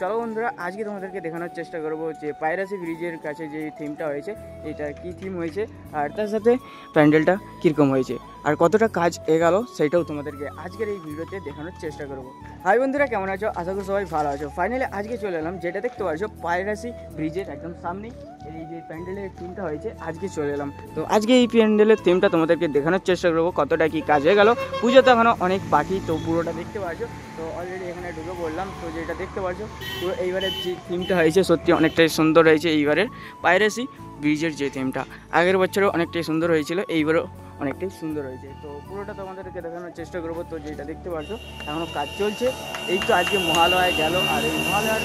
চলো বন্ধুরা, আজকে তোমাদেরকে দেখানোর চেষ্টা করবো যে পাইরেসি ব্রিজের কাছে যে থিমটা হয়েছে এটা কি থিম হয়েছে, আর তার সাথে প্যান্ডেলটা কীরকম হয়েছে আর কতটা কাজ এগেল সেটাও তোমাদেরকে আজকের এই ভিডিওতে দেখানোর চেষ্টা করবো। হাই বন্ধুরা, কেমন আছো? আশা করি সবাই ভালো আছো। ফাইনালি আজকে চলে এলাম, যেটা দেখতে পাচ্ছ পাইরেসি ব্রিজের একদম সামনেই এই যে প্যান্ডেলের থিমটা হয়েছে, আজকে চলে এলাম। তো আজকে এই প্যান্ডেলের থিমটা তোমাদেরকে দেখানোর চেষ্টা করবো কতটা কি কাজ হয়ে গেল। পুজো তো এখনও অনেক বাকি, তো পুরোটা দেখতে পাচ্ছ। তো অলরেডি এখানে ঢুকে পড়লাম। তো যেটা দেখতে পাচ্ছ পুরো এইবারের যে থিমটা হয়েছে সত্যি অনেকটাই সুন্দর হয়েছে। এইবারের পাইরেসি ব্রিজের যে থিমটা আগের বছরও অনেকটাই সুন্দর হয়েছিল, এইবারও অনেকটাই সুন্দর হয়েছে। তো পুরোটা তোমাদেরকে দেখানোর চেষ্টা করবো। তো যেটা দেখতে পাচ্ছ এখনও কাজ চলছে। এই তো আজকে মহালয়া গেল, আর এই মহালয়ার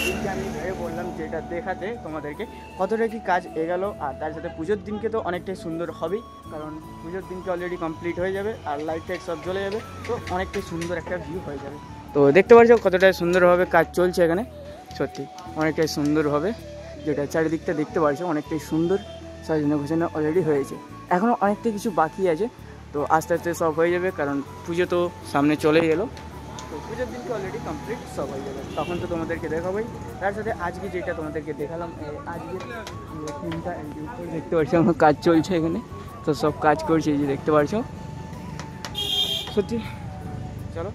দিনকে আমি ভেবে বললাম যেটা দেখাতে তোমাদেরকে কতটা কি কাজ এগেলো, আর তার সাথে পুজোর দিনকে তো অনেকটাই সুন্দর হবেই, কারণ পুজোর দিনকে অলরেডি কমপ্লিট হয়ে যাবে আর লাইট টাইট সব জ্বলে যাবে, তো অনেকটাই সুন্দর একটা ভিউ হয়ে যাবে। তো দেখতে পাচ্ছ কতটা সুন্দরভাবে কাজ চলছে এখানে, সত্যি অনেকটাই সুন্দর হবে। যেটা চারিদিকটা দেখতে পাচ্ছ অনেকটাই সুন্দর সাজানো গোছানো অলরেডি হয়েছে। এখনও অনেকটা কিছু বাকি আছে, তো আস্তে আস্তে সব হয়ে যাবে, কারণ পুজো তো সামনে চলেই এলো। তো পুজোর দিনকে অলরেডি কমপ্লিট সব হয়ে যাবে, তখন তো তোমাদেরকে দেখাবোই। তার সাথে আজকে যেটা তোমাদেরকে দেখালাম, আজকে থিমটা দেখতে পাচ্ছ আমার কাজ চলছে এখানে, তো সব কাজ করছে এই যে দেখতে পাচ্ছ। সত্যি চলো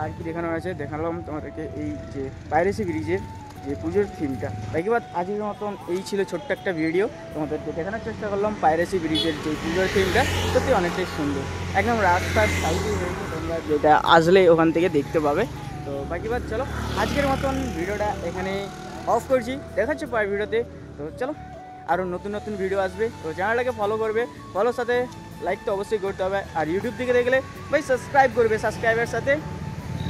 আর কি দেখানো আছে দেখালাম তোমাদেরকে, এই যে পাইরেসি ব্রিজের যে পুজোর থিমটা। বাকি বাদ আজকের মতন এই ছিল ছোট্ট একটা ভিডিও, তোমাদেরকে দেখানোর চেষ্টা করলাম পাইরেসি ব্রিজের যে পুজোর থিমটা। সত্যি অনেকটাই সুন্দর, একদম রাস্তার সাইডে হয়েছে, তোমরা যেটা আসলে ওখান থেকে দেখতে পাবে। তো বাকি বাদ চলো আজকের মতন ভিডিওটা এখানে অফ করছি, দেখাচ্ছে পরের ভিডিওতে। তো চলো আরও নতুন নতুন ভিডিও আসবে, তো চ্যানেলটাকে ফলো করবে, ফলোর সাথে লাইক তো অবশ্যই করতে হবে, আর ইউটিউব থেকে দেখলে ভাই সাবস্ক্রাইব করবে, সাবস্ক্রাইবের সাথে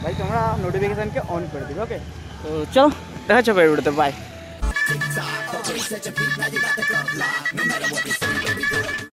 ভাই তোমরা নোটিফিকেশানকে অন করে দেবে। ওকে, তো চলো দেখা হচ্ছে পরের ভিডিওতে, বাই।